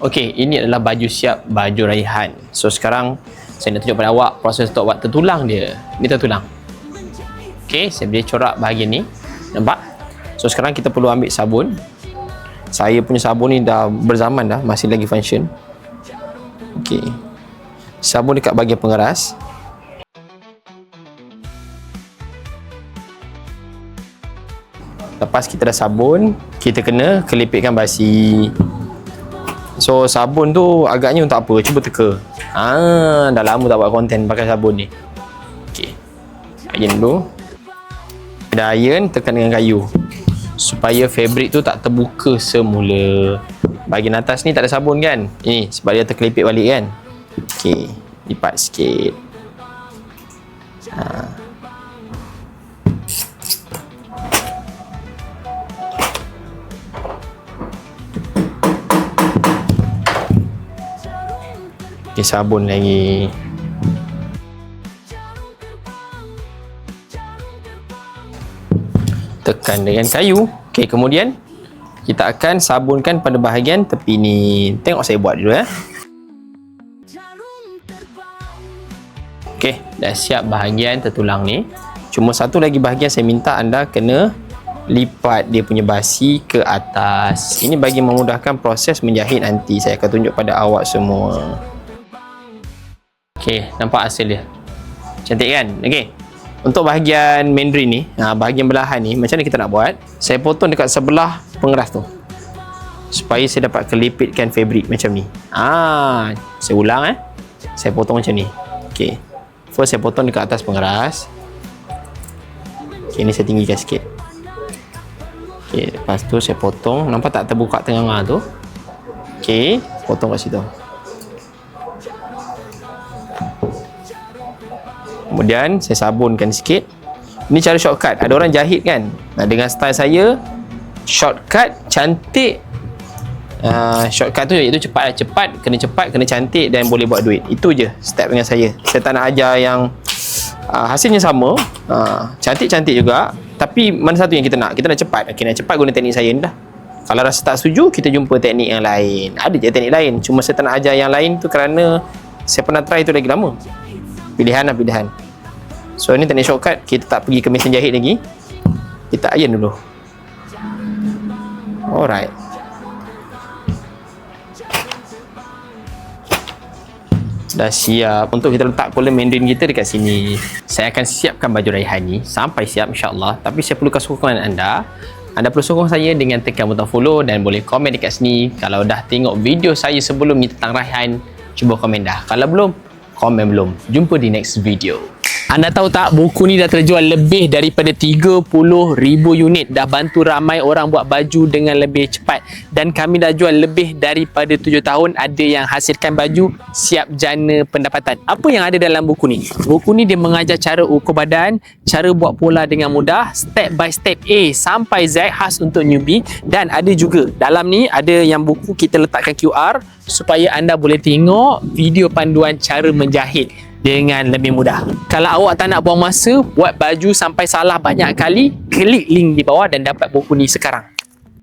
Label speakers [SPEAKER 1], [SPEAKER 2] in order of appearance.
[SPEAKER 1] Okey, ini adalah baju siap, baju Raihan. So sekarang saya nak tunjuk pada awak proses untuk buat tertulang dia. Ni tertulang. Okey, saya boleh corak bahagian ni. Nampak? So sekarang kita perlu ambil sabun. Saya punya sabun ni dah berzaman dah, masih lagi function. Okey. Sabun dekat bahagian pengeras. Lepas kita dah sabun, kita kena kelipitkan basi. So sabun tu agaknya untuk apa? Cuba teka. Dah lama tak buat konten pakai sabun ni. Okey. Iron dulu. Dah iron, tekan dengan kayu supaya fabric tu tak terbuka semula. Bahagian atas ni tak ada sabun kan? Ni sebab dia terkelipit balik kan? Okey, lipat sikit. Okey, sabun lagi. Tekan dengan kayu. Okey, kemudian kita akan sabunkan pada bahagian tepi ni. Tengok saya buat dulu ya. Okey, dah siap bahagian tertulang ni. Cuma satu lagi bahagian saya minta anda kena lipat dia punya basi ke atas. Ini bagi memudahkan proses menjahit nanti. Saya akan tunjuk pada awak semua. Okey, nampak hasil dia. Cantik kan? Okey. Untuk bahagian mandarin ni, bahagian belahan ni, macam mana kita nak buat? Saya potong dekat sebelah pengeras tu. Supaya saya dapat kelipitkan fabric macam ni. Saya ulang Saya potong macam ni. Okey. First saya potong dekat atas pengeras. Okey, ni saya tinggikan sikit. Okey, lepas tu saya potong. Nampak tak terbuka tengah-tengah tu? Okey, potong kat situ. Kemudian saya sabunkan sikit. Ini cara shortcut. Ada orang jahit kan? Dengan style saya, shortcut, cantik. Shortcut tu iaitu cepat, kena cantik dan boleh buat duit. Itu je step dengan saya. Saya tak nak ajar yang hasilnya sama, cantik-cantik juga, tapi mana satu yang kita nak? Kita nak cepat. Nak cepat guna teknik saya ni dah. Kalau rasa tak setuju, kita jumpa teknik yang lain. Ada je teknik lain. Cuma saya tak nak ajar yang lain tu kerana saya pernah try tu lagi lama. Pilihan. So ni teknik shortcut. Kita tak pergi ke mesin jahit lagi. Kita iron dulu. Alright. Dah siap untuk kita letak collar mandarin kita dekat sini. Saya akan siapkan baju Raihan ni sampai siap insya-Allah. Tapi saya perlukan sokongan anda. Anda perlu sokong saya dengan tekan butang follow dan boleh komen dekat sini. Kalau dah tengok video saya sebelum ni tentang Raihan, cuba komen dah. Kalau belum, komen belum. Jumpa di next video. Anda tahu tak, buku ni dah terjual lebih daripada 30,000 unit. Dah bantu ramai orang buat baju dengan lebih cepat. Dan kami dah jual lebih daripada 7 tahun. Ada yang hasilkan baju siap jana pendapatan. Apa yang ada dalam buku ni? Buku ni dia mengajar cara ukur badan, cara buat pola dengan mudah, step by step A sampai Z khas untuk newbie. Dan ada juga dalam ni ada yang buku kita letakkan QR supaya anda boleh tengok video panduan cara menjahit dengan lebih mudah. Kalau awak tak nak buang masa buat baju sampai salah banyak kali, klik link di bawah dan dapat buku ni sekarang.